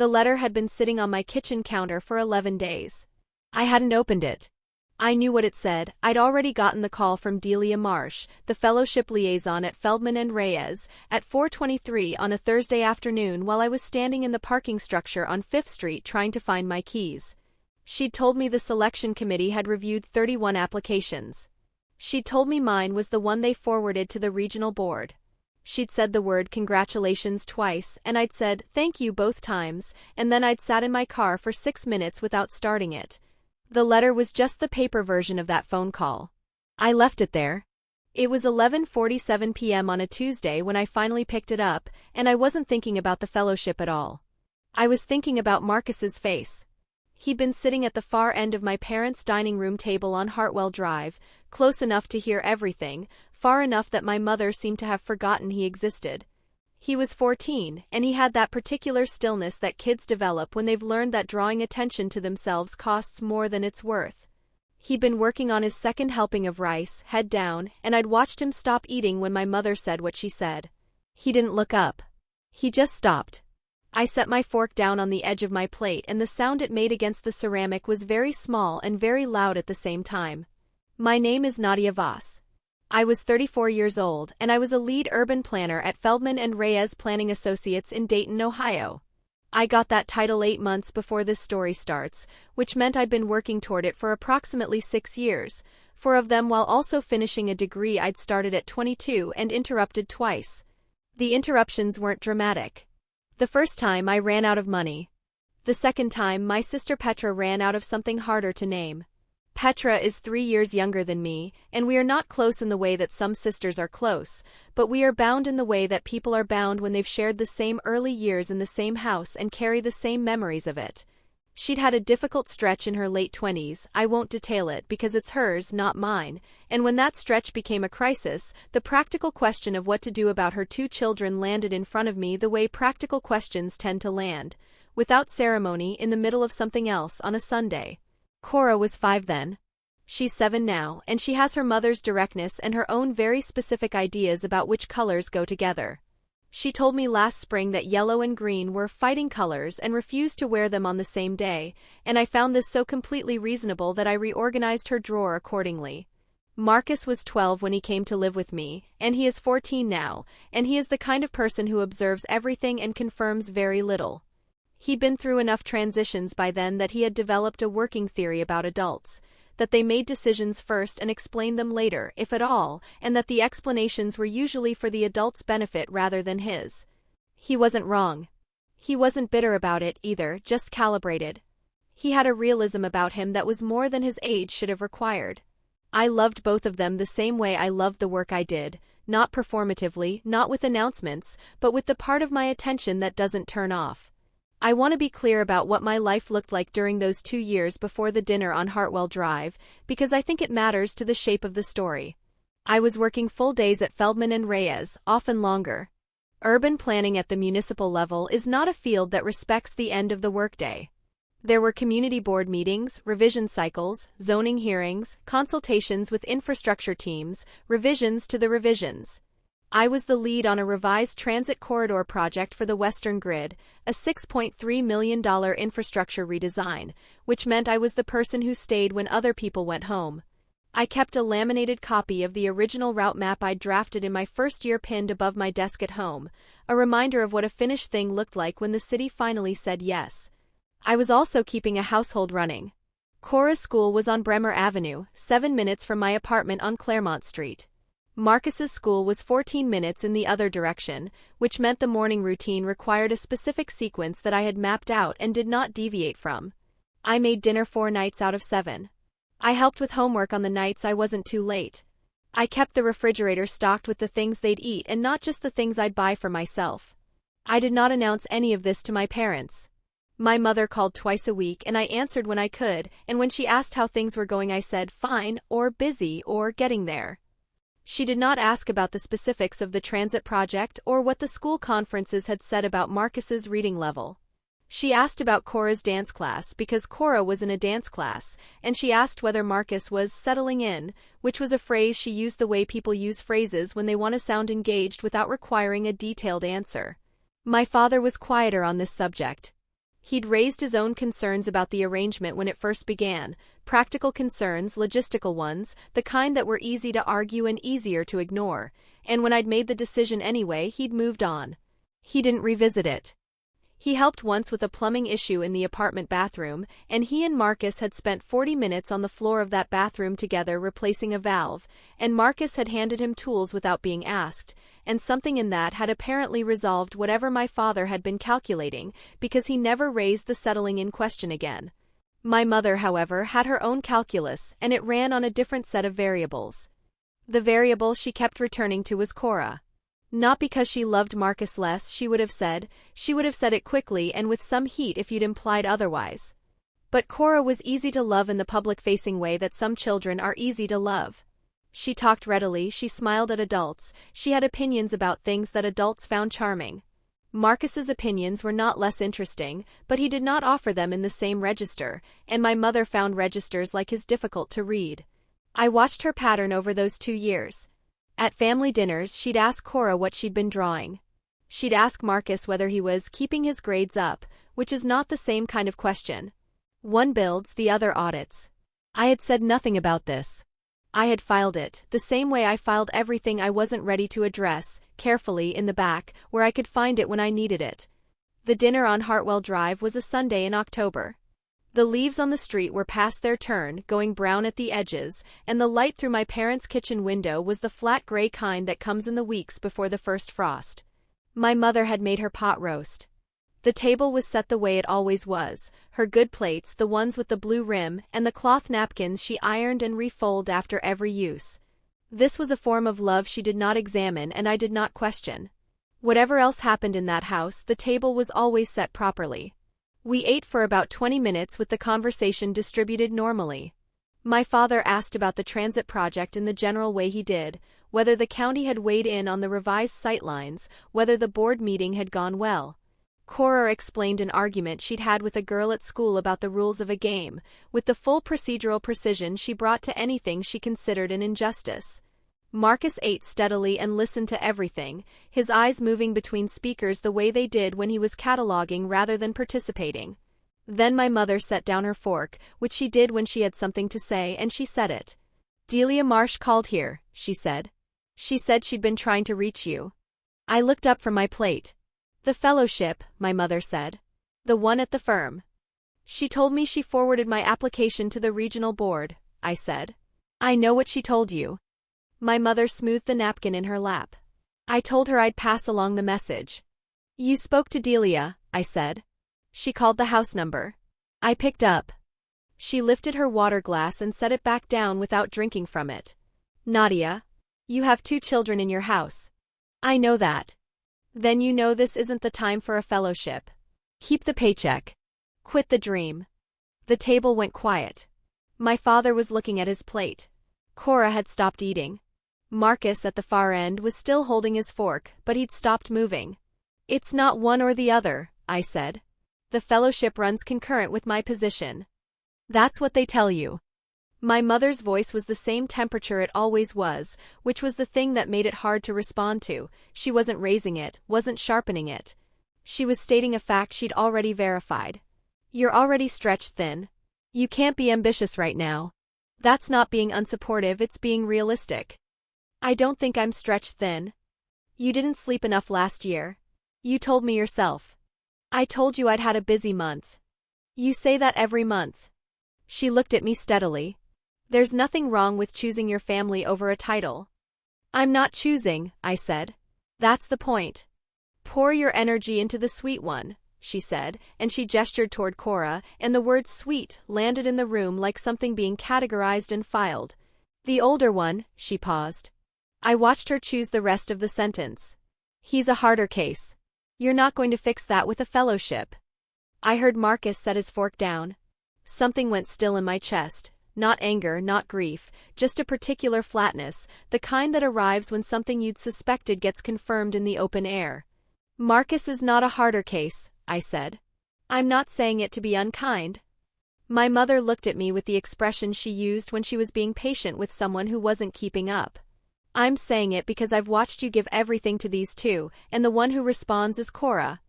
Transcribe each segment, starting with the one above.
The letter had been sitting on my kitchen counter for 11 days. I hadn't opened it. I knew what it said. I'd already gotten the call from Delia Marsh, the fellowship liaison at Feldman and Reyes, at 4:23 on a Thursday afternoon while I was standing in the parking structure on 5th Street trying to find my keys. She'd told me the selection committee had reviewed 31 applications. She'd told me mine was the one they forwarded to the regional board. She'd said the word congratulations twice, and I'd said thank you both times, and then I'd sat in my car for 6 minutes without starting it. The letter was just the paper version of that phone call. I left it there. It was 11:47 p.m. on a Tuesday when I finally picked it up, and I wasn't thinking about the fellowship at all. I was thinking about Marcus's face. He'd been sitting at the far end of my parents' dining room table on Hartwell Drive, close enough to hear everything, far enough that my mother seemed to have forgotten he existed. He was 14, and he had that particular stillness that kids develop when they've learned that drawing attention to themselves costs more than it's worth. He'd been working on his second helping of rice, head down, and I'd watched him stop eating when my mother said what she said. He didn't look up. He just stopped. I set my fork down on the edge of my plate, and the sound it made against the ceramic was very small and very loud at the same time. My name is Nadia Voss. I was 34 years old, and I was a lead urban planner at Feldman and Reyes Planning Associates in Dayton, Ohio. I got that title 8 months before this story starts, which meant I'd been working toward it for approximately 6 years, 4 of them while also finishing a degree I'd started at 22 and interrupted twice. The interruptions weren't dramatic. The first time I ran out of money. The second time my sister Petra ran out of something harder to name. Petra is 3 years younger than me, and we are not close in the way that some sisters are close, but we are bound in the way that people are bound when they've shared the same early years in the same house and carry the same memories of it. She'd had a difficult stretch in her late 20s, I won't detail it because it's hers, not mine, and when that stretch became a crisis, the practical question of what to do about her 2 children landed in front of me the way practical questions tend to land, without ceremony in the middle of something else on a Sunday. Cora was 5 then. She's 7 now, and she has her mother's directness and her own very specific ideas about which colors go together. She told me last spring that yellow and green were fighting colors and refused to wear them on the same day, and I found this so completely reasonable that I reorganized her drawer accordingly. Marcus was 12 when he came to live with me, and he is 14 now, and he is the kind of person who observes everything and confirms very little. He'd been through enough transitions by then that he had developed a working theory about adults, that they made decisions first and explained them later, if at all, and that the explanations were usually for the adult's benefit rather than his. He wasn't wrong. He wasn't bitter about it, either, just calibrated. He had a realism about him that was more than his age should have required. I loved both of them the same way I loved the work I did, not performatively, not with announcements, but with the part of my attention that doesn't turn off. I want to be clear about what my life looked like during those 2 years before the dinner on Hartwell Drive, because I think it matters to the shape of the story. I was working full days at Feldman and Reyes, often longer. Urban planning at the municipal level is not a field that respects the end of the workday. There were community board meetings, revision cycles, zoning hearings, consultations with infrastructure teams, revisions to the revisions. I was the lead on a revised transit corridor project for the Western Grid, a $6.3 million infrastructure redesign, which meant I was the person who stayed when other people went home. I kept a laminated copy of the original route map I'd drafted in my first year pinned above my desk at home, a reminder of what a finished thing looked like when the city finally said yes. I was also keeping a household running. Cora's school was on Bremer Avenue, 7 minutes from my apartment on Claremont Street. Marcus's school was 14 minutes in the other direction, which meant the morning routine required a specific sequence that I had mapped out and did not deviate from. I made dinner 4 nights out of 7. I helped with homework on the nights I wasn't too late. I kept the refrigerator stocked with the things they'd eat and not just the things I'd buy for myself. I did not announce any of this to my parents. My mother called twice a week and I answered when I could, and when she asked how things were going I said fine, or busy, or getting there. She did not ask about the specifics of the transit project or what the school conferences had said about Marcus's reading level. She asked about Cora's dance class because Cora was in a dance class, and she asked whether Marcus was settling in, which was a phrase she used the way people use phrases when they want to sound engaged without requiring a detailed answer. My father was quieter on this subject. He'd raised his own concerns about the arrangement when it first began, practical concerns, logistical ones, the kind that were easy to argue and easier to ignore, and when I'd made the decision anyway, he'd moved on. He didn't revisit it. He helped once with a plumbing issue in the apartment bathroom, and he and Marcus had spent 40 minutes on the floor of that bathroom together replacing a valve, and Marcus had handed him tools without being asked, and something in that had apparently resolved whatever my father had been calculating, because he never raised the settling in question again. My mother, however, had her own calculus, and it ran on a different set of variables. The variable she kept returning to was Cora. Not because she loved Marcus less, she would have said it quickly and with some heat if you'd implied otherwise. But Cora was easy to love in the public-facing way that some children are easy to love. She talked readily, she smiled at adults, she had opinions about things that adults found charming. Marcus's opinions were not less interesting, but he did not offer them in the same register, and my mother found registers like his difficult to read. I watched her pattern over those 2 years. At family dinners, she'd ask Cora what she'd been drawing. She'd ask Marcus whether he was keeping his grades up, which is not the same kind of question. One builds, the other audits. I had said nothing about this. I had filed it, the same way I filed everything I wasn't ready to address, carefully in the back, where I could find it when I needed it. The dinner on Hartwell Drive was a Sunday in October. The leaves on the street were past their turn, going brown at the edges, and the light through my parents' kitchen window was the flat gray kind that comes in the weeks before the first frost. My mother had made her pot roast. The table was set the way it always was, her good plates, the ones with the blue rim, and the cloth napkins she ironed and refolded after every use. This was a form of love she did not examine and I did not question. Whatever else happened in that house, the table was always set properly. We ate for about 20 minutes with the conversation distributed normally. My father asked about the transit project in the general way he did, whether the county had weighed in on the revised sightlines, whether the board meeting had gone well. Cora explained an argument she'd had with a girl at school about the rules of a game, with the full procedural precision she brought to anything she considered an injustice. Marcus ate steadily and listened to everything, his eyes moving between speakers the way they did when he was cataloging rather than participating. Then my mother set down her fork, which she did when she had something to say, and she said it. "Delia Marsh called here," she said. "She said she'd been trying to reach you." I looked up from my plate. "The fellowship," my mother said. "The one at the firm." "She told me she forwarded my application to the regional board," I said. "I know what she told you." My mother smoothed the napkin in her lap. "I told her I'd pass along the message." "You spoke to Delia," I said. "She called the house number." I picked up. She lifted her water glass and set it back down without drinking from it. "Nadia, you have 2 children in your house." "I know that." "Then you know this isn't the time for a fellowship. Keep the paycheck. Quit the dream." The table went quiet. My father was looking at his plate. Cora had stopped eating. Marcus at the far end was still holding his fork, but he'd stopped moving. "It's not one or the other," I said. "The fellowship runs concurrent with my position." "That's what they tell you." My mother's voice was the same temperature it always was, which was the thing that made it hard to respond to. She wasn't raising it, wasn't sharpening it. She was stating a fact she'd already verified. "You're already stretched thin. You can't be ambitious right now. That's not being unsupportive, it's being realistic." "I don't think I'm stretched thin." "You didn't sleep enough last year. You told me yourself." "I told you I'd had a busy month." "You say that every month." She looked at me steadily. "There's nothing wrong with choosing your family over a title." "I'm not choosing," I said. "That's the point. Pour your energy into the sweet one," she said, and she gestured toward Cora, and the word sweet landed in the room like something being categorized and filed. "The older one," she paused. I watched her choose the rest of the sentence. "He's a harder case. You're not going to fix that with a fellowship." I heard Marcus set his fork down. Something went still in my chest. Not anger, not grief, just a particular flatness, the kind that arrives when something you'd suspected gets confirmed in the open air. "Marcus is not a harder case," I said. "I'm not saying it to be unkind." My mother looked at me with the expression she used when she was being patient with someone who wasn't keeping up. "I'm saying it because I've watched you give everything to these 2, and the one who responds is Cora.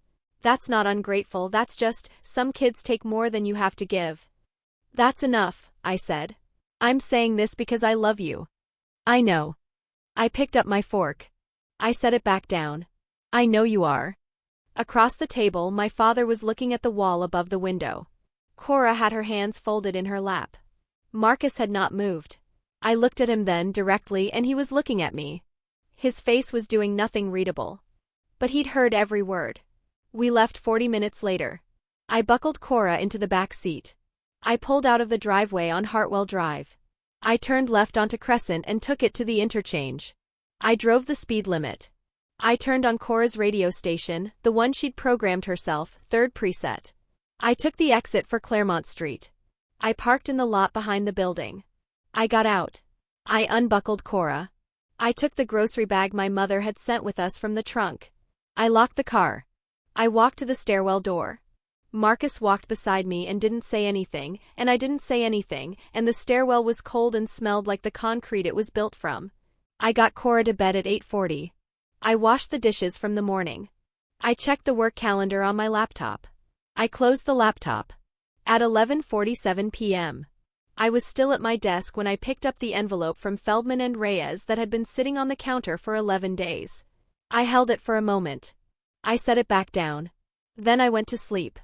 That's not ungrateful, that's just, some kids take more than you have to give. That's enough, I said. I'm saying this because I love you. I know. I picked up my fork. I set it back down. I know you are. Across the table, my father was looking at the wall above the window. Cora had her hands folded in her lap. Marcus had not moved. I looked at him then directly and he was looking at me. His face was doing nothing readable. But he'd heard every word. We left 40 minutes later. I buckled Cora into the back seat. I pulled out of the driveway on Hartwell Drive. I turned left onto Crescent and took it to the interchange. I drove the speed limit. I turned on Cora's radio station, the one she'd programmed herself, third preset. I took the exit for Claremont Street. I parked in the lot behind the building. I got out. I unbuckled Cora. I took the grocery bag my mother had sent with us from the trunk. I locked the car. I walked to the stairwell door. Marcus walked beside me and didn't say anything, and I didn't say anything, and the stairwell was cold and smelled like the concrete it was built from. I got Cora to bed at 8:40. I washed the dishes from the morning. I checked the work calendar on my laptop. I closed the laptop. At 11:47 p.m. I was still at my desk when I picked up the envelope from Feldman and Reyes that had been sitting on the counter for 11 days. I held it for a moment. I set it back down. Then I went to sleep.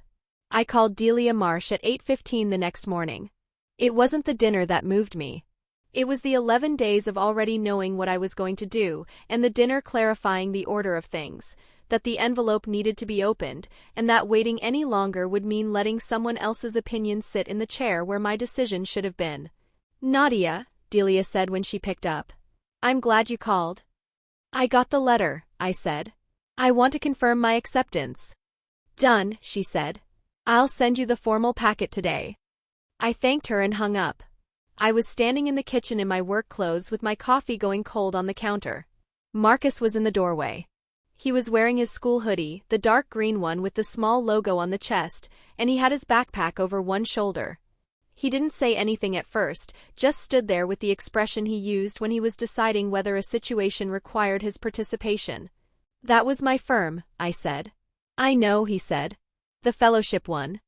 I called Delia Marsh at 8:15 the next morning. It wasn't the dinner that moved me. It was the 11 days of already knowing what I was going to do, and the dinner clarifying the order of things, that the envelope needed to be opened, and that waiting any longer would mean letting someone else's opinion sit in the chair where my decision should have been. "Nadia," Delia said when she picked up. "I'm glad you called." "I got the letter," I said. "I want to confirm my acceptance." "Done," she said. "I'll send you the formal packet today." I thanked her and hung up. I was standing in the kitchen in my work clothes with my coffee going cold on the counter. Marcus was in the doorway. He was wearing his school hoodie, the dark green one with the small logo on the chest, and he had his backpack over one shoulder. He didn't say anything at first, just stood there with the expression he used when he was deciding whether a situation required his participation. "That was my firm," I said. "I know," he said. "The fellowship one."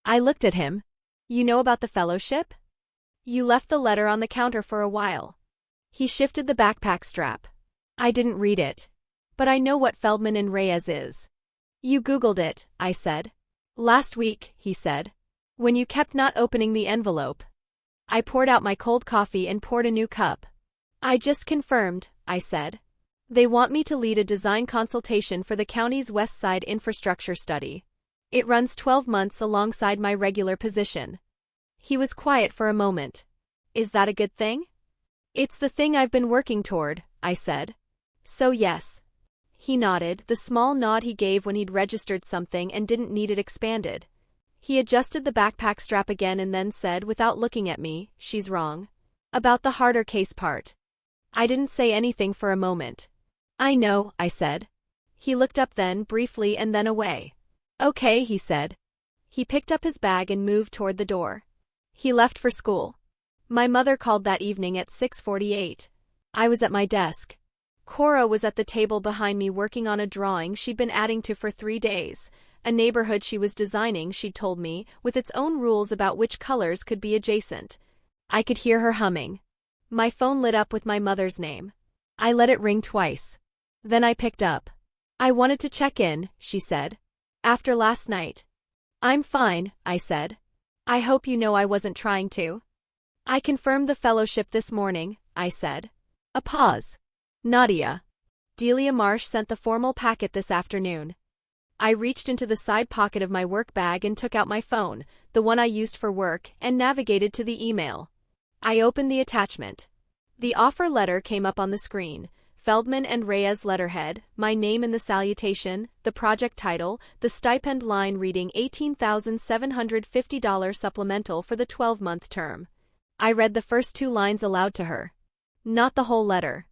I looked at him. "You know about the fellowship? You left the letter on the counter for a while." He shifted the backpack strap. "I didn't read it. But I know what Feldman and Reyes is." "You Googled it," I said. "Last week," he said. "When you kept not opening the envelope." I poured out my cold coffee and poured a new cup. "I just confirmed," I said. "They want me to lead a design consultation for the county's West Side infrastructure study. It runs 12 months alongside my regular position." He was quiet for a moment. "Is that a good thing?" "It's the thing I've been working toward," I said. "So yes." He nodded, the small nod he gave when he'd registered something and didn't need it expanded. He adjusted the backpack strap again and then said without looking at me, "She's wrong. About the harder case part." I didn't say anything for a moment. "I know," I said. He looked up then, briefly, and then away. "Okay," he said. He picked up his bag and moved toward the door. He left for school. My mother called that evening at 6:48. I was at my desk. Cora was at the table behind me working on a drawing she'd been adding to for 3 days, a neighborhood she was designing, she'd told me, with its own rules about which colors could be adjacent. I could hear her humming. My phone lit up with my mother's name. I let it ring twice. Then I picked up. "I wanted to check in," she said. "After last night." "I'm fine," I said. "I hope you know I wasn't trying to." "I confirmed the fellowship this morning," I said. A pause. "Nadia. Delia Marsh sent the formal packet this afternoon." I reached into the side pocket of my work bag and took out my phone, the one I used for work, and navigated to the email. I opened the attachment. The offer letter came up on the screen. Feldman and Reyes letterhead, my name in the salutation, the project title, the stipend line reading $18,750 supplemental for the 12-month term. I read the first 2 lines aloud to her. Not the whole letter.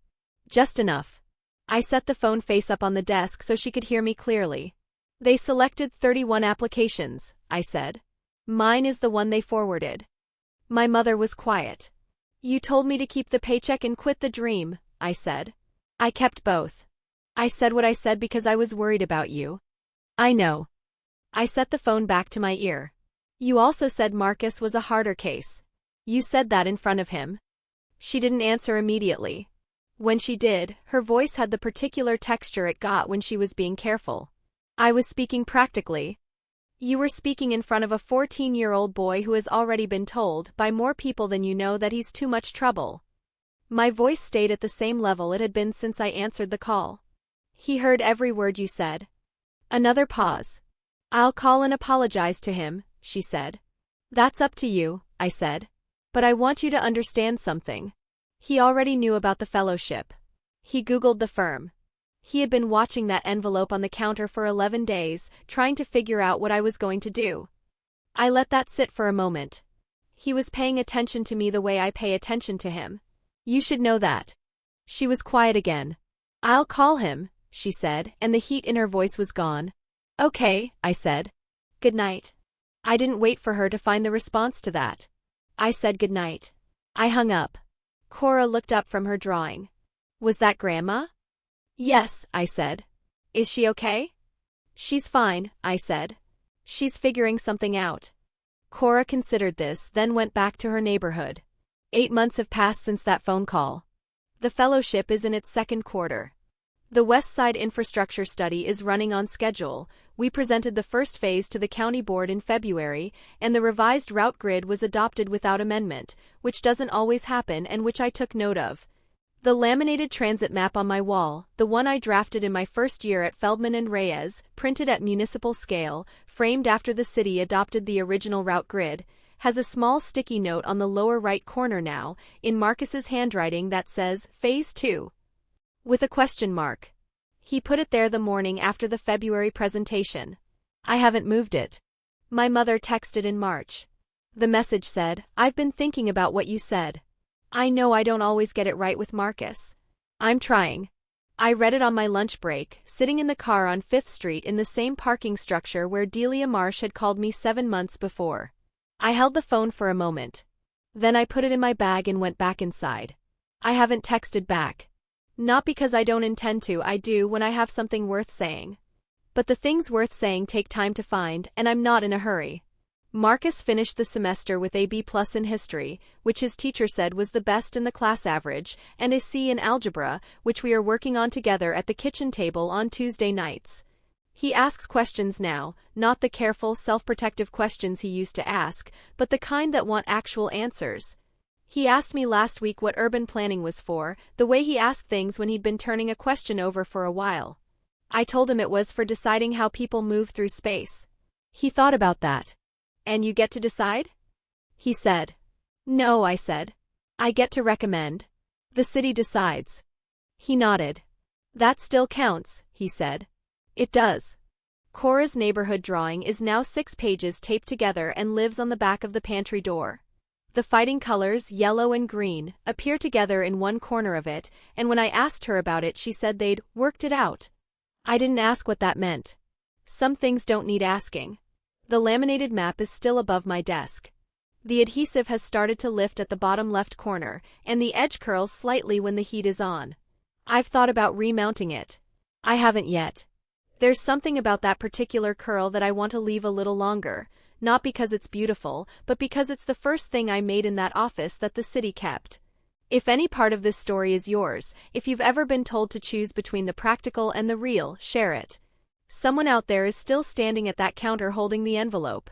Just enough. I set the phone face up on the desk so she could hear me clearly. "They selected 31 applications," I said. "Mine is the one they forwarded." My mother was quiet. "You told me to keep the paycheck and quit the dream," I said. "I kept both. I said what I said because I was worried about you." "I know." I set the phone back to my ear. You also said Marcus was a harder case. You said that in front of him. She didn't answer immediately. When she did, her voice had the particular texture it got when she was being careful. I was speaking practically. You were speaking in front of a 14-year-old boy who has already been told by more people than you know that he's too much trouble. My voice stayed at the same level it had been since I answered the call. He heard every word you said. Another pause. I'll call and apologize to him, she said. That's up to you, I said. But I want you to understand something. He already knew about the fellowship. He Googled the firm. He had been watching that envelope on the counter for 11 days, trying to figure out what I was going to do. I let that sit for a moment. He was paying attention to me the way I pay attention to him. You should know that. She was quiet again. I'll call him, she said, and the heat in her voice was gone. Okay, I said. Good night. I didn't wait for her to find the response to that. I said good night. I hung up. Cora looked up from her drawing. Was that Grandma? Yes, I said. Is she okay? She's fine, I said. She's figuring something out. Cora considered this, then went back to her neighborhood. 8 months have passed since that phone call. The fellowship is in its second quarter. The West Side infrastructure study is running on schedule. We presented the first phase to the county board in February, and the revised route grid was adopted without amendment, which doesn't always happen and which I took note of. The laminated transit map on my wall, the one I drafted in my first year at Feldman and Reyes, printed at municipal scale, framed after the city adopted the original route grid, has a small sticky note on the lower right corner now, in Marcus's handwriting that says, Phase 2. With a question mark. He put it there the morning after the February presentation. I haven't moved it. My mother texted in March. The message said, I've been thinking about what you said. I know I don't always get it right with Marcus. I'm trying. I read it on my lunch break, sitting in the car on 5th Street in the same parking structure where Delia Marsh had called me 7 months before. I held the phone for a moment. Then I put it in my bag and went back inside. I haven't texted back. Not because I don't intend to, I do when I have something worth saying. But the things worth saying take time to find, and I'm not in a hurry. Marcus finished the semester with a B+ in history, which his teacher said was the best in the class average, and a C in algebra, which we are working on together at the kitchen table on Tuesday nights. He asks questions now, not the careful, self-protective questions he used to ask, but the kind that want actual answers. He asked me last week what urban planning was for, the way he asked things when he'd been turning a question over for a while. I told him it was for deciding how people move through space. He thought about that. And you get to decide? He said. No, I said. I get to recommend. The city decides. He nodded. That still counts, he said. It does. Cora's neighborhood drawing is now 6 pages taped together and lives on the back of the pantry door. The fighting colors, yellow and green, appear together in one corner of it, and when I asked her about it she said they'd worked it out. I didn't ask what that meant. Some things don't need asking. The laminated map is still above my desk. The adhesive has started to lift at the bottom left corner, and the edge curls slightly when the heat is on. I've thought about remounting it. I haven't yet. There's something about that particular curl that I want to leave a little longer, not because it's beautiful, but because it's the first thing I made in that office that the city kept. If any part of this story is yours, if you've ever been told to choose between the practical and the real, share it. Someone out there is still standing at that counter holding the envelope.